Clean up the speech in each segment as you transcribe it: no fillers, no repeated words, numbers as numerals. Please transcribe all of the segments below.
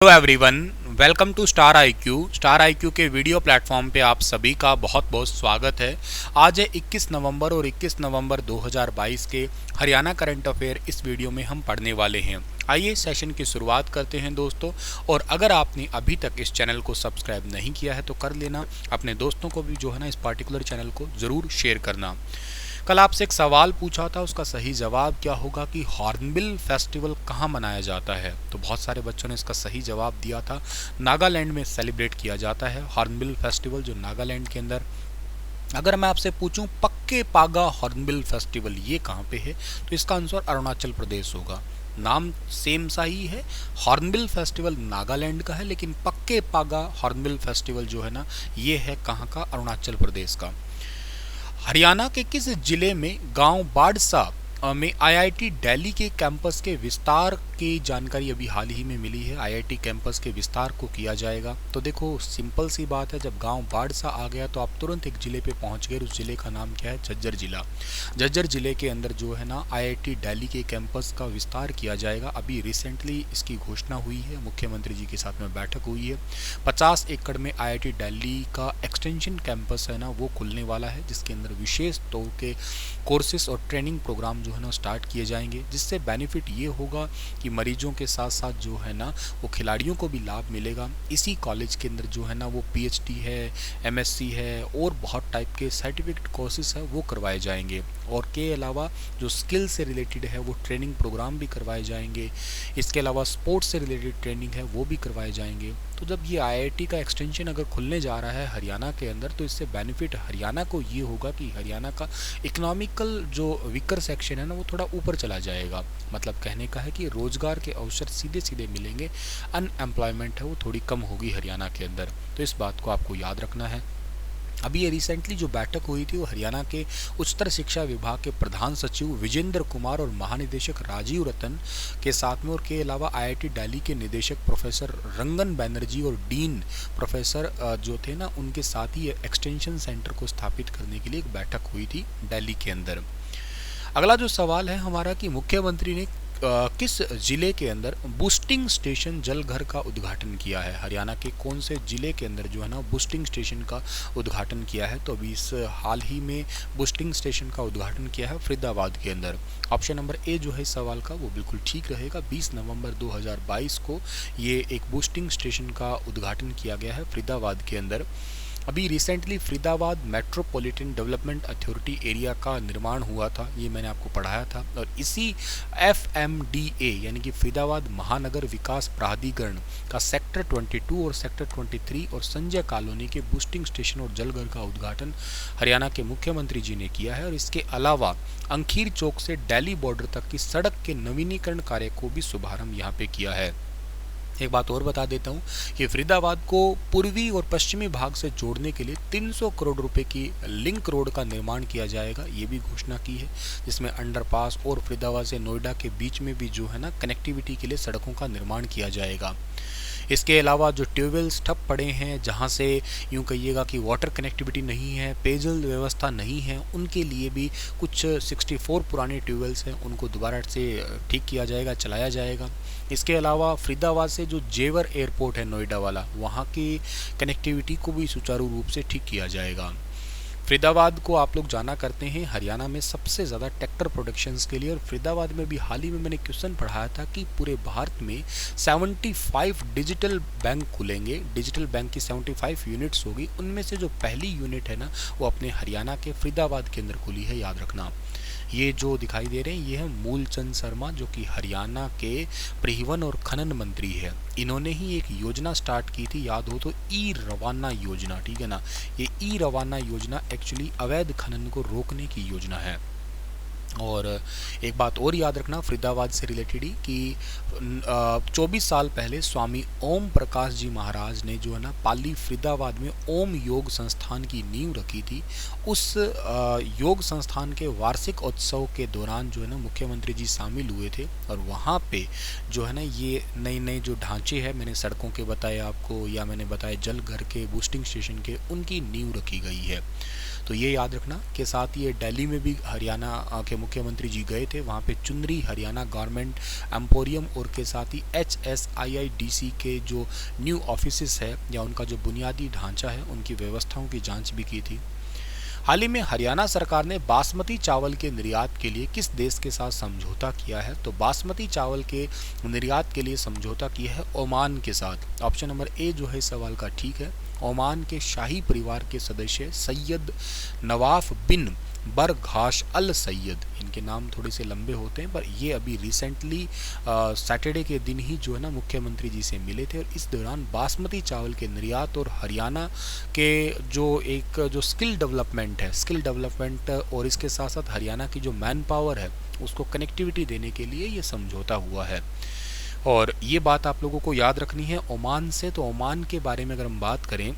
Hello everyone, welcome to star IQ के video platform पे आप सभी का बहुत बहुत स्वागत है। आज है 21 नवंबर और 21 नवंबर 2022 के हरियाणा करंट अफेयर इस वीडियो में हम पढ़ने वाले हैं। आइए सेशन की शुरुआत करते हैं दोस्तों। और अगर आपने अभी तक इस चैनल को सब्सक्राइब नहीं किया है तो कर लेना, अपने दोस्तों को भी जो है ना इस पार्टिकुलर चैनल को ज़रूर शेयर करना। कल आपसे एक सवाल पूछा था, उसका सही जवाब क्या होगा कि हॉर्नबिल फेस्टिवल कहाँ मनाया जाता है। तो बहुत सारे बच्चों ने इसका सही जवाब दिया था, नागालैंड में सेलिब्रेट किया जाता है हॉर्नबिल फेस्टिवल, जो नागालैंड के अंदर। अगर मैं आपसे पूछूं पक्के पागा हॉर्नबिल फेस्टिवल ये कहाँ पे है, तो इसका आंसर अरुणाचल प्रदेश होगा। नाम सेम सा ही है, हॉर्नबिल फेस्टिवल नागालैंड का है, लेकिन पक्के पागा हॉर्नबिल फेस्टिवल जो है ना ये है कहाँ का, अरुणाचल प्रदेश का। हरियाणा के किस जिले में गांव बाड़सा में आईआईटी दिल्ली के कैंपस के विस्तार की जानकारी अभी हाल ही में मिली है। आईआईटी कैंपस के विस्तार को किया जाएगा। तो देखो सिंपल सी बात है, जब गांव बाड़सा आ गया तो आप तुरंत एक जिले पे पहुंच गए। उस जिले का नाम क्या है? झज्जर जिला। झज्जर जिले के अंदर जो है ना आईआईटी दिल्ली के कैंपस का विस्तार किया जाएगा। अभी रिसेंटली इसकी घोषणा हुई है, मुख्यमंत्री जी के साथ में बैठक हुई है। 50 एकड़ में आईआईटी दिल्ली का एक्सटेंशन कैंपस है ना वो खुलने वाला है, जिसके अंदर विशेष तौर के कोर्सेस और ट्रेनिंग प्रोग्राम जो है ना स्टार्ट किए जाएंगे, जिससे बेनिफिट ये होगा कि मरीजों के साथ साथ जो है ना वो खिलाड़ियों को भी लाभ मिलेगा। इसी कॉलेज के अंदर जो है ना वो पीएचडी है, एमएससी है और बहुत टाइप के सर्टिफिकेट कोर्सेज है वो करवाए जाएंगे। और के अलावा जो स्किल से रिलेटेड है वो ट्रेनिंग प्रोग्राम भी करवाए जाएंगे। इसके अलावा स्पोर्ट्स से रिलेटेड ट्रेनिंग है वो भी करवाए जाएंगे। तो जब ये आईआईटी का एक्सटेंशन अगर खुलने जा रहा है हरियाणा के अंदर, तो इससे बेनिफिट हरियाणा को ये होगा कि हरियाणा का इकोनॉमिकल जो वीकर सेक्शन है ना वो थोड़ा ऊपर चला जाएगा। मतलब कहने का है कि रोजगार के अवसर सीधे सीधे मिलेंगे, अनएम्प्लॉयमेंट है वो थोड़ी कम होगी हरियाणा के अंदर। तो इस बात को आपको याद रखना है। अभी ये रिसेंटली जो बैठक हुई थी वो हरियाणा के उच्चतर शिक्षा विभाग के प्रधान सचिव विजेंद्र कुमार और महानिदेशक राजीव रतन के साथ में, और के अलावा आईआईटी दिल्ली के निदेशक प्रोफेसर रंगन बैनर्जी और डीन प्रोफेसर जो थे ना उनके साथ ही एक्सटेंशन सेंटर को स्थापित करने के लिए एक बैठक हुई थी दिल्ली के अंदर। अगला जो सवाल है हमारा कि मुख्यमंत्री ने किस जिले के अंदर बूस्टिंग स्टेशन जल घर का उद्घाटन किया है। हरियाणा के कौन से जिले के अंदर जो है ना बूस्टिंग स्टेशन का उद्घाटन किया है। तो अभी इस हाल ही में बूस्टिंग स्टेशन का उद्घाटन किया है फरीदाबाद के अंदर। ऑप्शन नंबर ए जो है इस सवाल का वो बिल्कुल ठीक रहेगा। 20 नवंबर 2022 को ये एक बूस्टिंग स्टेशन का उद्घाटन किया गया है फरीदाबाद के अंदर। अभी recently Faridabad metropolitan development authority area का निर्माण हुआ था, ये मैंने आपको पढ़ाया था। और इसी एफएमडीए यानी कि फरीदाबाद महानगर विकास प्राधिकरण का सेक्टर 22 और सेक्टर 23 और संजय कॉलोनी के बूस्टिंग स्टेशन और जलघर का उद्घाटन हरियाणा के मुख्यमंत्री जी ने किया है। और इसके अलावा अंखीर चौक से दिल्ली बॉर्डर तक की सड़क के नवीनीकरण कार्य को भी शुभारंभ यहाँ पे किया है। एक बात और बता देता हूँ कि फरीदाबाद को पूर्वी और पश्चिमी भाग से जोड़ने के लिए 300 करोड़ रुपए की लिंक रोड का निर्माण किया जाएगा, ये भी घोषणा की है, जिसमें अंडरपास और फरीदाबाद से नोएडा के बीच में भी जो है ना कनेक्टिविटी के लिए सड़कों का निर्माण किया जाएगा। इसके अलावा जो ट्यूबवेल्स ठप पड़े हैं, जहां से यूं कहिएगा कि वाटर कनेक्टिविटी नहीं है, पेयजल व्यवस्था नहीं है, उनके लिए भी कुछ 64 पुराने ट्यूबवेल्स हैं उनको दोबारा से ठीक किया जाएगा, चलाया जाएगा। इसके अलावा फरीदाबाद से जो जेवर एयरपोर्ट है नोएडा वाला, वहाँ की कनेक्टिविटी को भी सुचारू रूप से ठीक किया जाएगा। फरीदाबाद को आप लोग जाना करते हैं हरियाणा में सबसे ज़्यादा ट्रैक्टर प्रोडक्शंस के लिए। और फरीदाबाद में भी हाल ही में मैंने क्वेश्चन पढ़ाया था कि पूरे भारत में 75 डिजिटल बैंक खुलेंगे। डिजिटल बैंक की 75 यूनिट्स होगी, उनमें से जो पहली यूनिट है ना वो अपने हरियाणा के फरीदाबाद के अंदर खुली है, याद रखना। ये जो दिखाई दे रहे हैं ये है मूलचंद शर्मा, जो कि हरियाणा के परिवहन और खनन मंत्री है। इन्होंने ही एक योजना स्टार्ट की थी, याद हो तो ई रवाना योजना, ठीक है ना। ये ई रवाना योजना एक्चुअली अवैध खनन को रोकने की योजना है। और एक बात और याद रखना फरीदाबाद से रिलेटेड ही कि 24 साल पहले स्वामी ओम प्रकाश जी महाराज ने जो है ना पाली फरीदाबाद में ओम योग संस्थान की नींव रखी थी। उस योग संस्थान के वार्षिक उत्सव के दौरान जो है ना मुख्यमंत्री जी शामिल हुए थे, और वहाँ पे जो है ना ये नए नए जो ढांचे हैं, मैंने सड़कों के बताए आपको, या मैंने बताया जल घर के, बूस्टिंग स्टेशन के, उनकी नींव रखी गई है। तो ये याद रखना। के साथ ये दिल्ली में भी हरियाणा के मुख्यमंत्री जी गए थे, वहाँ पे चुनरी हरियाणा गारमेंट एम्पोरियम और के साथ ही HSIIDC के जो न्यू ऑफिसेस है या उनका जो बुनियादी ढांचा है उनकी व्यवस्थाओं की जांच भी की थी। हाल ही में हरियाणा सरकार ने बासमती चावल के निर्यात के लिए किस देश के साथ समझौता किया है? तो बासमती चावल के निर्यात के लिए समझौता किया है ओमान के साथ। ऑप्शन नंबर ए जो है इस सवाल का ठीक है। ओमान के शाही परिवार के सदस्य सैयद नवाफ बिन बरघाश अल सैयद, इनके नाम थोड़े से लंबे होते हैं, पर ये अभी रिसेंटली सैटरडे के दिन ही जो है ना मुख्यमंत्री जी से मिले थे, और इस दौरान बासमती चावल के निर्यात और हरियाणा के जो स्किल डेवलपमेंट और इसके साथ साथ हरियाणा की जो मैन पावर है उसको कनेक्टिविटी देने के लिए ये समझौता हुआ है। और ये बात आप लोगों को याद रखनी है ओमान से। तो ओमान के बारे में अगर हम बात करें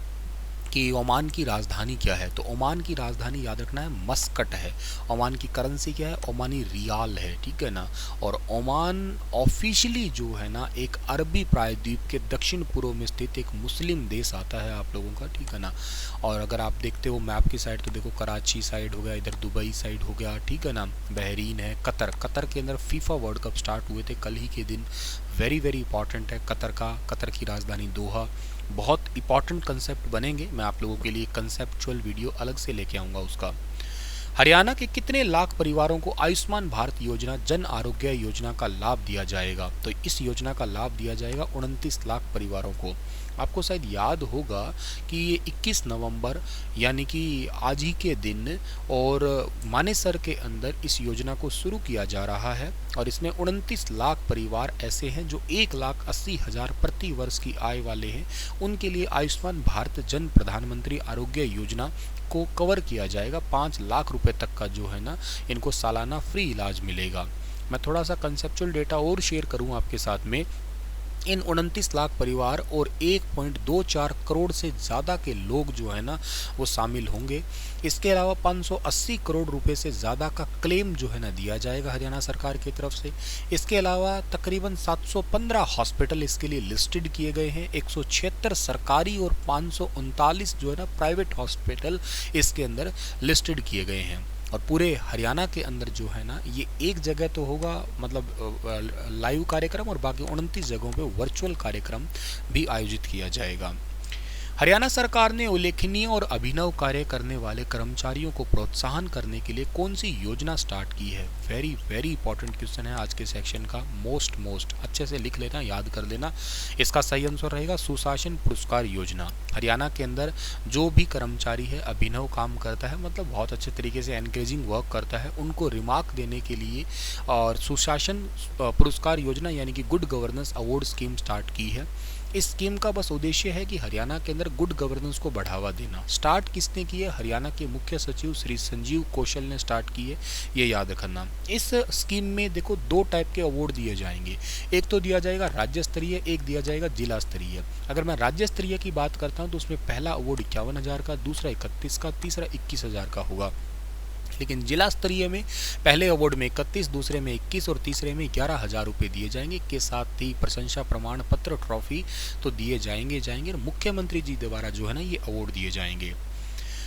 कि ओमान की राजधानी क्या है, तो ओमान की राजधानी याद रखना है मस्कट है। ओमान की करेंसी क्या है? ओमानी रियाल है, ठीक है ना। और ओमान ऑफिशियली जो है ना एक अरबी प्रायद्वीप के दक्षिण पूर्व में स्थित एक मुस्लिम देश आता है आप लोगों का, ठीक है ना। और अगर आप देखते हो मैप की साइड तो देखो कराची साइड हो गया, इधर दुबई साइड हो गया, ठीक है ना। बहरीन है, कतर के अंदर फीफा वर्ल्ड कप स्टार्ट हुए थे कल ही के दिन, वेरी इंपॉर्टेंट है कतर की राजधानी दोहा। बहुत इंपॉर्टेंट कंसेप्ट बनेंगे, मैं आप लोगों के लिए कंसेप्चुअल वीडियो अलग से लेके आऊँगा उसका। हरियाणा के कितने लाख परिवारों को आयुष्मान भारत योजना जन आरोग्य योजना का लाभ दिया जाएगा? तो इस योजना का लाभ दिया जाएगा 29 लाख परिवारों को। आपको शायद याद होगा कि ये 21 नवंबर यानी कि आज ही के दिन और मानेसर के अंदर इस योजना को शुरू किया जा रहा है, और इसमें 29 लाख परिवार ऐसे हैं जो 1,80,000 प्रति वर्ष की आय वाले हैं। उनके लिए आयुष्मान भारत जन प्रधानमंत्री आरोग्य योजना को कवर किया जाएगा। 5 लाख रुपए तक का जो है ना इनको सालाना फ्री इलाज मिलेगा। मैं थोड़ा सा कंसेप्चुअल डेटा और शेयर करूं आपके साथ में। इन 29 लाख परिवार और 1.24 करोड़ से ज़्यादा के लोग जो है ना वो शामिल होंगे। इसके अलावा 580 करोड़ रुपए से ज़्यादा का क्लेम जो है ना दिया जाएगा हरियाणा सरकार की तरफ से। इसके अलावा तकरीबन 715 हॉस्पिटल इसके लिए लिस्टेड किए गए हैं। 176 सरकारी और 539 जो है ना प्राइवेट हॉस्पिटल इसके अंदर लिस्टेड किए गए हैं। और पूरे हरियाणा के अंदर जो है ना ये एक जगह तो होगा मतलब लाइव कार्यक्रम, और बाकी 29 जगहों पे वर्चुअल कार्यक्रम भी आयोजित किया जाएगा। हरियाणा सरकार ने उल्लेखनीय और अभिनव कार्य करने वाले कर्मचारियों को प्रोत्साहन करने के लिए कौन सी योजना स्टार्ट की है? वेरी इंपॉर्टेंट क्वेश्चन है आज के सेक्शन का। मोस्ट अच्छे से लिख लेना, याद कर लेना। इसका सही आंसर रहेगा सुशासन पुरस्कार योजना। हरियाणा के अंदर जो भी कर्मचारी है अभिनव काम करता है, मतलब बहुत अच्छे तरीके से एनकरेजिंग वर्क करता है, उनको रिमार्क देने के लिए और सुशासन पुरस्कार योजना यानी कि good governance award scheme start की है। इस स्कीम का बस उद्देश्य है कि हरियाणा के अंदर गुड गवर्नेंस को बढ़ावा देना। स्टार्ट किसने की है? हरियाणा के मुख्य सचिव श्री संजीव कौशल ने स्टार्ट की है, ये याद रखना। इस स्कीम में देखो 2 टाइप के अवार्ड दिए जाएंगे। एक तो दिया जाएगा राज्य स्तरीय, एक दिया जाएगा जिला स्तरीय। अगर मैं राज्य स्तरीय की बात करता हूँ तो उसमें पहला अवार्ड 51,000 का, दूसरा 31 का, तीसरा 21,000 का होगा। लेकिन जिला स्तरीय में पहले अवार्ड में 31, दूसरे में 21 और तीसरे में 11,000 रुपये दिए जाएंगे। के साथ ही प्रशंसा प्रमाण पत्र ट्रॉफी तो दिए जाएंगे और मुख्यमंत्री जी द्वारा जो है ना ये अवार्ड दिए जाएंगे।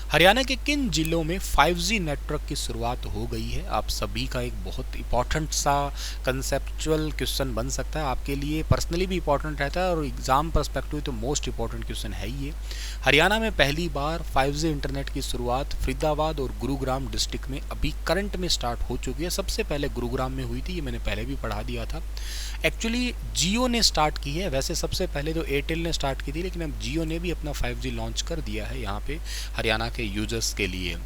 हरियाणा के किन जिलों में 5G नेटवर्क की शुरुआत हो गई है? आप सभी का एक बहुत इंपॉर्टेंट सा कंसेप्चुअल क्वेश्चन बन सकता है, आपके लिए पर्सनली भी इंपॉर्टेंट रहता है और एग्जाम पर्सपेक्टिव तो मोस्ट इंपॉर्टेंट क्वेश्चन है ये। हरियाणा में पहली बार 5G इंटरनेट की शुरुआत फरीदाबाद और गुरुग्राम डिस्ट्रिक्ट में अभी करंट में स्टार्ट हो चुकी है। सबसे पहले गुरुग्राम में हुई थी, ये मैंने पहले भी पढ़ा दिया था। एक्चुअली जियो ने स्टार्ट की है, वैसे सबसे पहले तो एयरटेल ने स्टार्ट की थी, लेकिन अब जियो ने भी अपना 5G लॉन्च कर दिया है यहाँ पे हरियाणा के यूजर्स के लिए।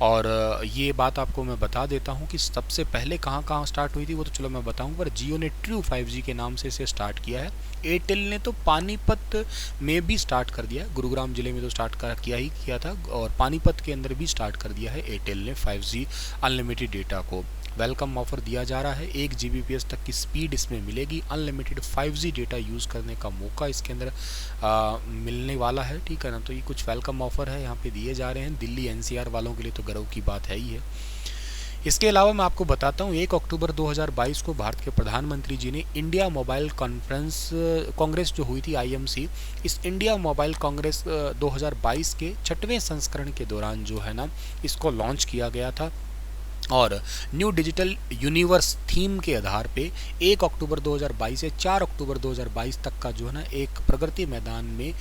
और ये बात आपको मैं बता देता हूँ कि सबसे पहले कहाँ स्टार्ट हुई थी वो तो चलो मैं बताऊँ, पर जियो ने ट्रू 5G के नाम से इसे स्टार्ट किया है। एयरटेल ने तो पानीपत में भी स्टार्ट कर दिया, गुरुग्राम जिले में तो स्टार्ट किया था, और पानीपत के अंदर भी स्टार्ट कर दिया है एयरटेल ने 5G अनलिमिटेड डेटा को। वेलकम ऑफर दिया जा रहा है, 1 Gbps तक की स्पीड इसमें मिलेगी। अनलिमिटेड 5G डेटा यूज़ करने का मौका इसके अंदर मिलने वाला है, ठीक है ना। तो ये कुछ वेलकम ऑफर है यहाँ पे दिए जा रहे हैं। दिल्ली NCR वालों के लिए तो गर्व की बात है ही है। इसके अलावा मैं आपको बताता हूँ 1 अक्टूबर 2022 को भारत के प्रधानमंत्री जी ने इंडिया मोबाइल कांग्रेस जो हुई थी IMC, इस इंडिया मोबाइल कांग्रेस 2022 के 6वें संस्करण के दौरान जो है ना इसको लॉन्च किया गया था। और न्यू डिजिटल यूनिवर्स थीम के आधार पे 1 अक्टूबर 2022 से 4 अक्टूबर 2022 तक का जो है ना एक प्रगति मैदान में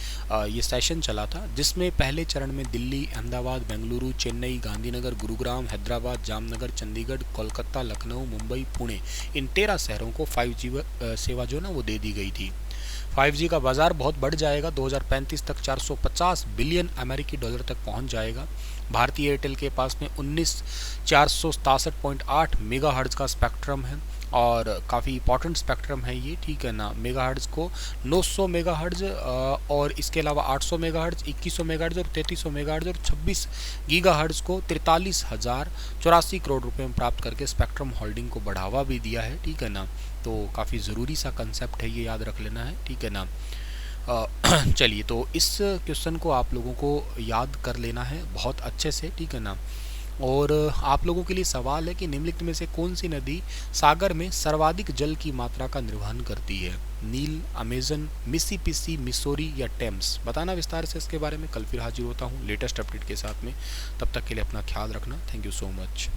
ये सेशन चला था, जिसमें पहले चरण में दिल्ली, अहमदाबाद, बेंगलुरु, चेन्नई, गांधीनगर, गुरुग्राम, हैदराबाद, जामनगर, चंडीगढ़, कोलकाता, लखनऊ, मुंबई, पुणे, इन 13 शहरों को 5G सेवा जो है ना वो दे दी गई थी। 5G का बाजार बहुत बढ़ जाएगा, 2035 तक 450 बिलियन अमेरिकी डॉलर तक पहुंच जाएगा। भारतीय एयरटेल के पास में 19,467.8 मेगाहर्ट्ज़ का स्पेक्ट्रम है और काफ़ी इंपॉर्टेंट स्पेक्ट्रम है ये, ठीक है ना। मेगाहर्ट्ज़ को 900 मेगाहर्ट्ज़ और इसके अलावा 800 मेगाहर्ट्ज़, 2100 मेगाहर्ट्ज़ और 3300 मेगाहर्ट्ज़ और 26 गीगाहर्ट्ज़ को 43,084 करोड़ रुपए में प्राप्त करके स्पेक्ट्रम होल्डिंग को बढ़ावा भी दिया है, ठीक है ना। तो काफ़ी ज़रूरी सा कंसेप्ट है, ये याद रख लेना है, ठीक है ना। चलिए, तो इस क्वेश्चन को आप लोगों को याद कर लेना है बहुत अच्छे से, ठीक है ना। और आप लोगों के लिए सवाल है कि निम्नलिखित में से कौन सी नदी सागर में सर्वाधिक जल की मात्रा का निर्वहन करती है? नील, अमेजन, मिसिसिपी, मिसौरी या टेम्स? बताना विस्तार से इसके बारे में। कल फिर हाजिर होता हूँ लेटेस्ट अपडेट के साथ में, तब तक के लिए अपना ख्याल रखना। Thank you so much.